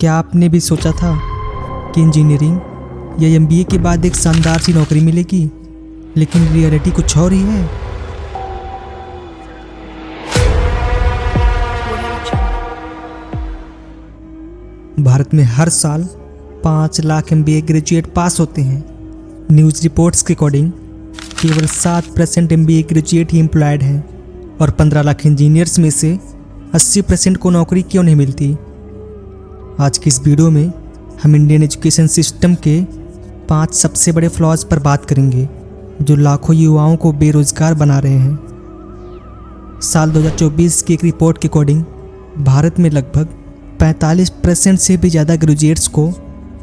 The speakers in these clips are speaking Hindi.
क्या आपने भी सोचा था कि इंजीनियरिंग या एमबीए के बाद एक शानदार सी नौकरी मिलेगी, लेकिन रियलिटी कुछ और ही है। भारत में हर साल 5 लाख एमबीए ग्रेजुएट पास होते हैं। न्यूज़ रिपोर्ट्स के अकॉर्डिंग केवल 7% एमबीए ग्रेजुएट ही एम्प्लॉयड हैं और 15 लाख इंजीनियर्स में से 80% को नौकरी क्यों नहीं मिलती। आज की इस वीडियो में हम इंडियन एजुकेशन सिस्टम के 5 सबसे बड़े फ्लॉज पर बात करेंगे जो लाखों युवाओं को बेरोजगार बना रहे हैं। साल 2024 की एक रिपोर्ट के अकॉर्डिंग भारत में लगभग 45% से भी ज़्यादा ग्रेजुएट्स को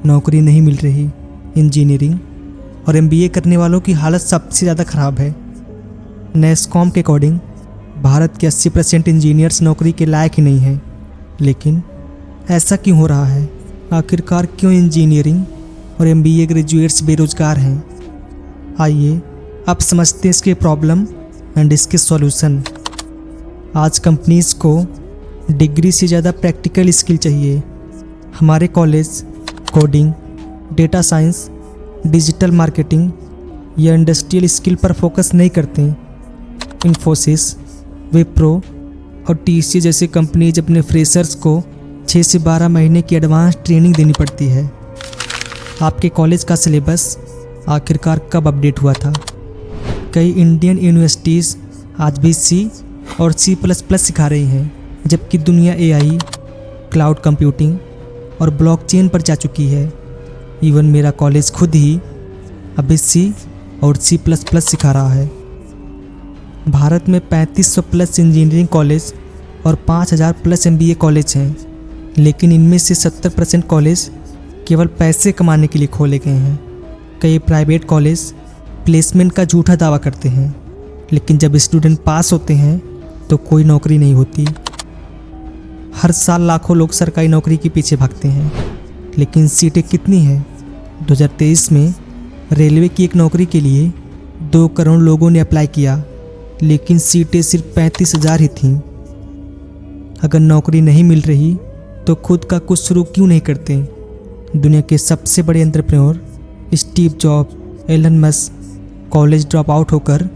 नौकरी नहीं मिल रही। इंजीनियरिंग और एमबीए करने वालों की हालत सबसे ज़्यादा ख़राब है। नेस्कॉम के अकॉर्डिंग भारत के 80% इंजीनियर्स नौकरी के लायक ही नहीं हैं। लेकिन ऐसा क्यों हो रहा है? आखिरकार क्यों इंजीनियरिंग और एमबीए ग्रेजुएट्स बेरोजगार हैं? आइए अब समझते हैं इसके प्रॉब्लम एंड इसके सॉल्यूशन। आज कंपनीज़ को डिग्री से ज़्यादा प्रैक्टिकल स्किल चाहिए। हमारे college coding, data science, digital marketing या इंडस्ट्रियल स्किल पर फोकस नहीं करते। इन्फोसिस, विप्रो और टीसीएस जैसे कंपनीज अपने फ्रेशर्स को 6 से 12 महीने की एडवांस ट्रेनिंग देनी पड़ती है। आपके कॉलेज का सिलेबस आखिरकार कब अपडेट हुआ था? कई इंडियन यूनिवर्सिटीज़ आज भी C और C++ सिखा रही हैं, जबकि दुनिया AI, क्लाउड कंप्यूटिंग और ब्लॉकचेन पर जा चुकी है। इवन मेरा कॉलेज खुद ही अभी C और C++ सिखा रहा है। भारत में 3500 प्लस इंजीनियरिंग कॉलेज और 5000 प्लस MBA कॉलेज हैं, लेकिन इनमें से 70% कॉलेज केवल पैसे कमाने के लिए खोले गए हैं। कई प्राइवेट कॉलेज प्लेसमेंट का झूठा दावा करते हैं, लेकिन जब स्टूडेंट पास होते हैं तो कोई नौकरी नहीं होती। हर साल लाखों लोग सरकारी नौकरी के पीछे भागते हैं, लेकिन सीटें कितनी हैं? 2023 में रेलवे की एक नौकरी के लिए 2 करोड़ लोगों ने अप्लाई किया, लेकिन सीटें सिर्फ 35,000 ही थीं। अगर नौकरी नहीं मिल रही तो खुद का कुछ शुरू क्यों नहीं करते? दुनिया के सबसे बड़े entrepreneur Steve Job, Elon Musk college dropout होकर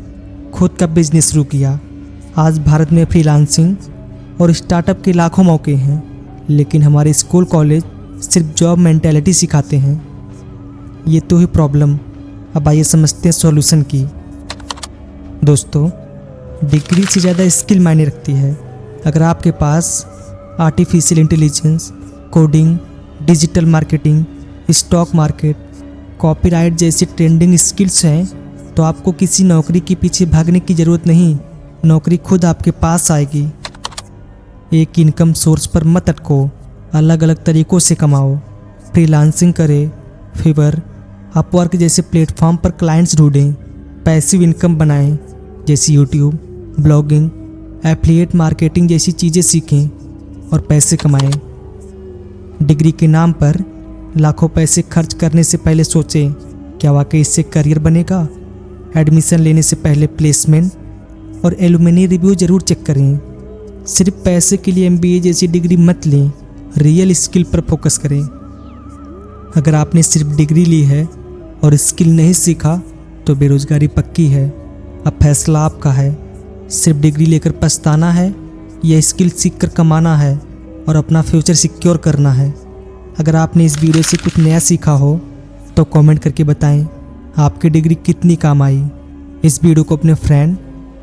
खुद का बिजनेस शुरू किया। आज भारत में फ्रीलांसिंग और स्टार्टअप के लाखों मौके हैं, लेकिन हमारे स्कूल कॉलेज सिर्फ जॉब मेंटालिटी सिखाते हैं। ये तो ही प्रॉब्लम। अब आइए समझते हैं सॉल्यूशन की। दोस्तों, डिग्री से ज़्यादा स्किल मायने रखती है। अगर आपके पास artificial intelligence, coding, digital marketing, stock market, copyright जैसी ट्रेंडिंग स्किल्स हैं तो आपको किसी नौकरी के पीछे भागने की ज़रूरत नहीं। नौकरी खुद आपके पास आएगी। एक इनकम सोर्स पर मत अटको, अलग अलग तरीक़ों से कमाओ। फ्रीलांसिंग करें, फिवर, अपवर्क जैसे प्लेटफॉर्म पर क्लाइंट्स ढूंढें। पैसिव इनकम बनाएं, जैसे यूट्यूब, ब्लॉगिंग, एफिलिएट मार्केटिंग जैसी चीज़ें सीखें और पैसे कमाएं। डिग्री के नाम पर लाखों पैसे खर्च करने से पहले सोचें, क्या वाकई इससे करियर बनेगा? एडमिशन लेने से पहले प्लेसमेंट और एलुमनी रिव्यू ज़रूर चेक करें। सिर्फ पैसे के लिए MBA जैसी डिग्री मत लें, रियल स्किल पर फोकस करें। अगर आपने सिर्फ डिग्री ली है और स्किल नहीं सीखा तो बेरोजगारी पक्की है। अब फैसला आपका है। सिर्फ डिग्री लेकर पछताना है या स्किल सीख कर कमाना है और अपना फ्यूचर सिक्योर करना है। अगर आपने इस वीडियो से कुछ नया सीखा हो तो कमेंट करके बताएं आपकी डिग्री कितनी काम आई। इस वीडियो को अपने फ्रेंड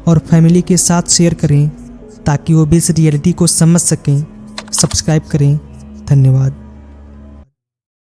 और फैमिली के साथ शेयर करें ताकि वो भी इस रियलिटी को समझ सकें। सब्सक्राइब करें। धन्यवाद।